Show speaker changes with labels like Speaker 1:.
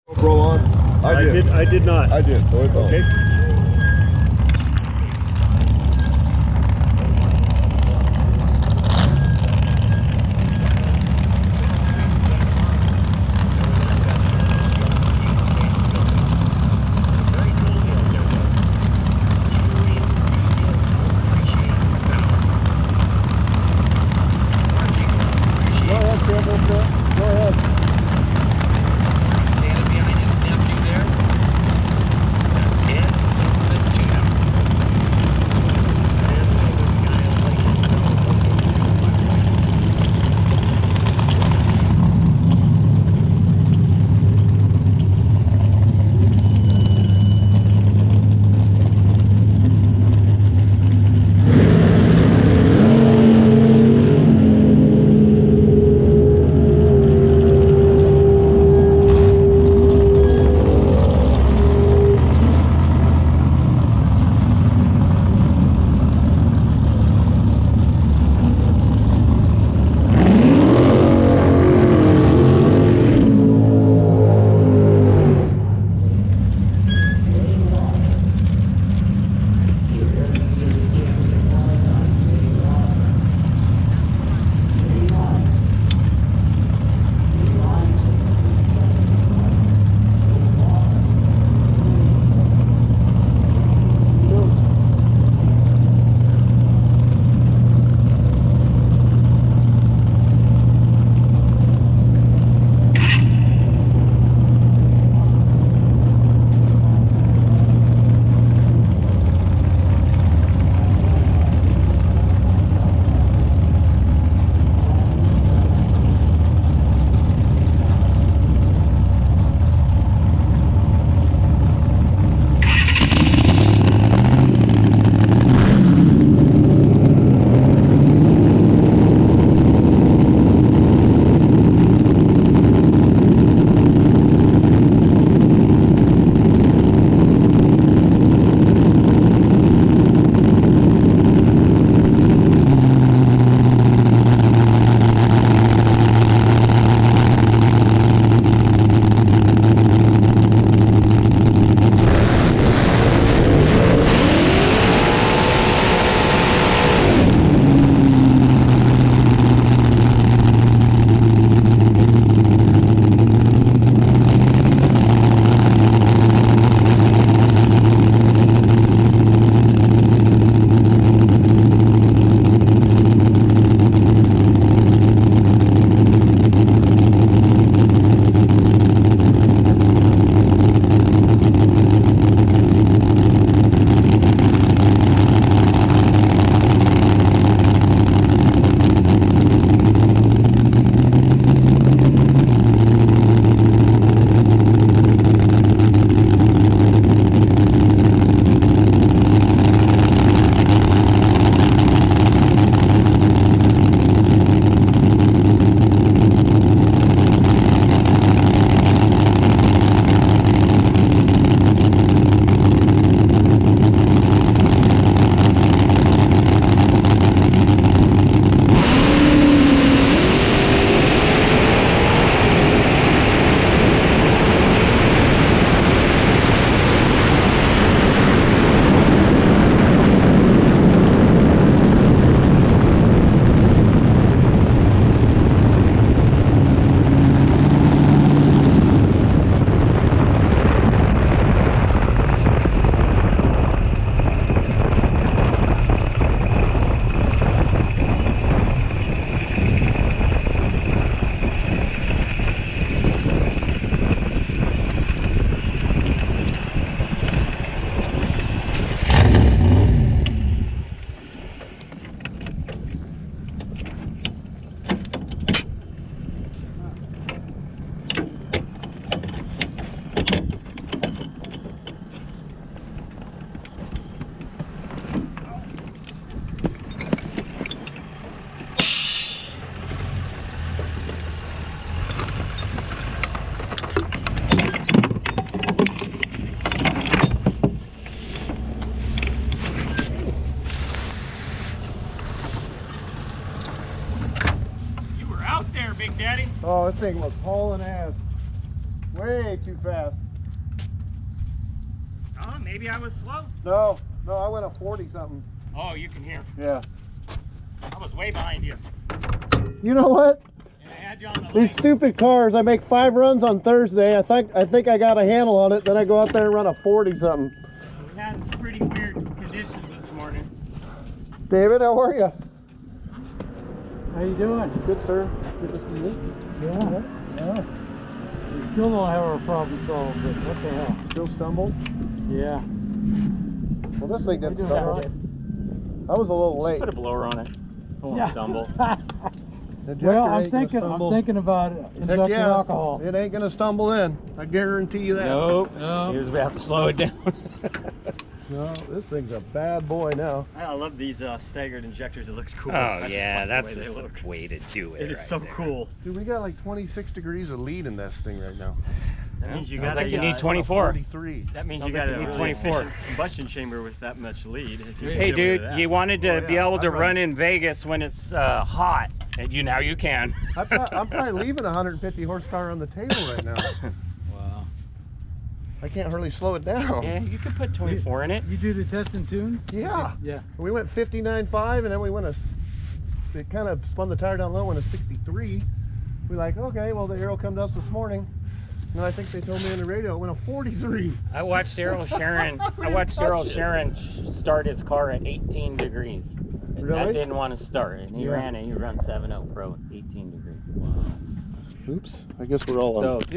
Speaker 1: GoPro on?
Speaker 2: I did not.
Speaker 1: I did. So it's on.
Speaker 2: Okay.
Speaker 3: Big Daddy.
Speaker 1: Oh, this thing was hauling ass. Way too fast.
Speaker 3: Oh, maybe I was slow.
Speaker 1: No, I went a 40 something.
Speaker 3: Oh, you can hear.
Speaker 1: Yeah.
Speaker 3: I was way behind you.
Speaker 1: You know what?
Speaker 3: And I had you on the
Speaker 1: These
Speaker 3: line.
Speaker 1: stupid cars, I make 5 runs on Thursday. I think I got a handle on it. Then I go out there and run a 40 something.
Speaker 3: We had some pretty weird conditions this morning.
Speaker 1: David, how are you?
Speaker 4: How you doing?
Speaker 1: Good, sir. Good to see you.
Speaker 4: Yeah. We still don't have our problem solved, but what the hell?
Speaker 1: Still stumbled?
Speaker 4: Yeah.
Speaker 1: Well, this thing didn't
Speaker 4: We do
Speaker 1: stumble.
Speaker 4: have it.
Speaker 1: I was a little late.
Speaker 3: Put a blower on it. I won't stumble.
Speaker 1: The ejector
Speaker 4: Well, I'm
Speaker 1: ain't gonna
Speaker 4: thinking
Speaker 1: stumble.
Speaker 4: about
Speaker 1: Heck
Speaker 4: inductor
Speaker 1: yeah,
Speaker 4: alcohol.
Speaker 1: it ain't gonna stumble in. I guarantee you that.
Speaker 3: Nope.
Speaker 4: No.
Speaker 3: Here's we have to slow it down.
Speaker 1: No, this thing's a bad boy now.
Speaker 5: I love these staggered injectors. It looks cool.
Speaker 3: Oh
Speaker 5: I just
Speaker 3: yeah,
Speaker 5: like
Speaker 3: that's
Speaker 5: the way
Speaker 3: just
Speaker 5: they
Speaker 3: the
Speaker 5: look.
Speaker 3: way to do it.
Speaker 5: It is
Speaker 3: right
Speaker 5: so
Speaker 3: there.
Speaker 5: cool.
Speaker 1: Dude, we got like 26 degrees of lead in this thing right now.
Speaker 5: That means you
Speaker 3: Sounds
Speaker 5: got
Speaker 3: like you need 24.
Speaker 1: 43.
Speaker 5: That means
Speaker 3: Sounds
Speaker 5: you got
Speaker 3: like
Speaker 5: a
Speaker 3: you need
Speaker 5: really
Speaker 3: 24.
Speaker 5: efficient combustion chamber with that much lead. If you
Speaker 3: Hey
Speaker 5: get rid of
Speaker 3: dude,
Speaker 5: that.
Speaker 3: you wanted to
Speaker 1: Oh, yeah.
Speaker 3: be able to
Speaker 1: I'd run-
Speaker 3: run in Vegas when it's hot, and now you can.
Speaker 1: I'm probably leaving 150 horsepower on the table right now.
Speaker 4: Wow.
Speaker 1: I can't hardly slow it down.
Speaker 3: Yeah, you could put 24 in it.
Speaker 4: You do the test and tune?
Speaker 1: Yeah.
Speaker 4: Yeah.
Speaker 1: We went 59.5 and then we went it kind of spun the tire down low when it's 63. We're like, okay, well the arrow come to us this morning. And I think they told me on the radio it went a 43.
Speaker 3: I watched Daryl Sharon. I watched Daryl Sharon start his car at 18 degrees. And
Speaker 1: Really?
Speaker 3: That didn't want to start, and he
Speaker 1: Yeah.
Speaker 3: ran it. He ran 7.0 Pro at 18 degrees.
Speaker 1: Oops. I guess we're all on.
Speaker 3: So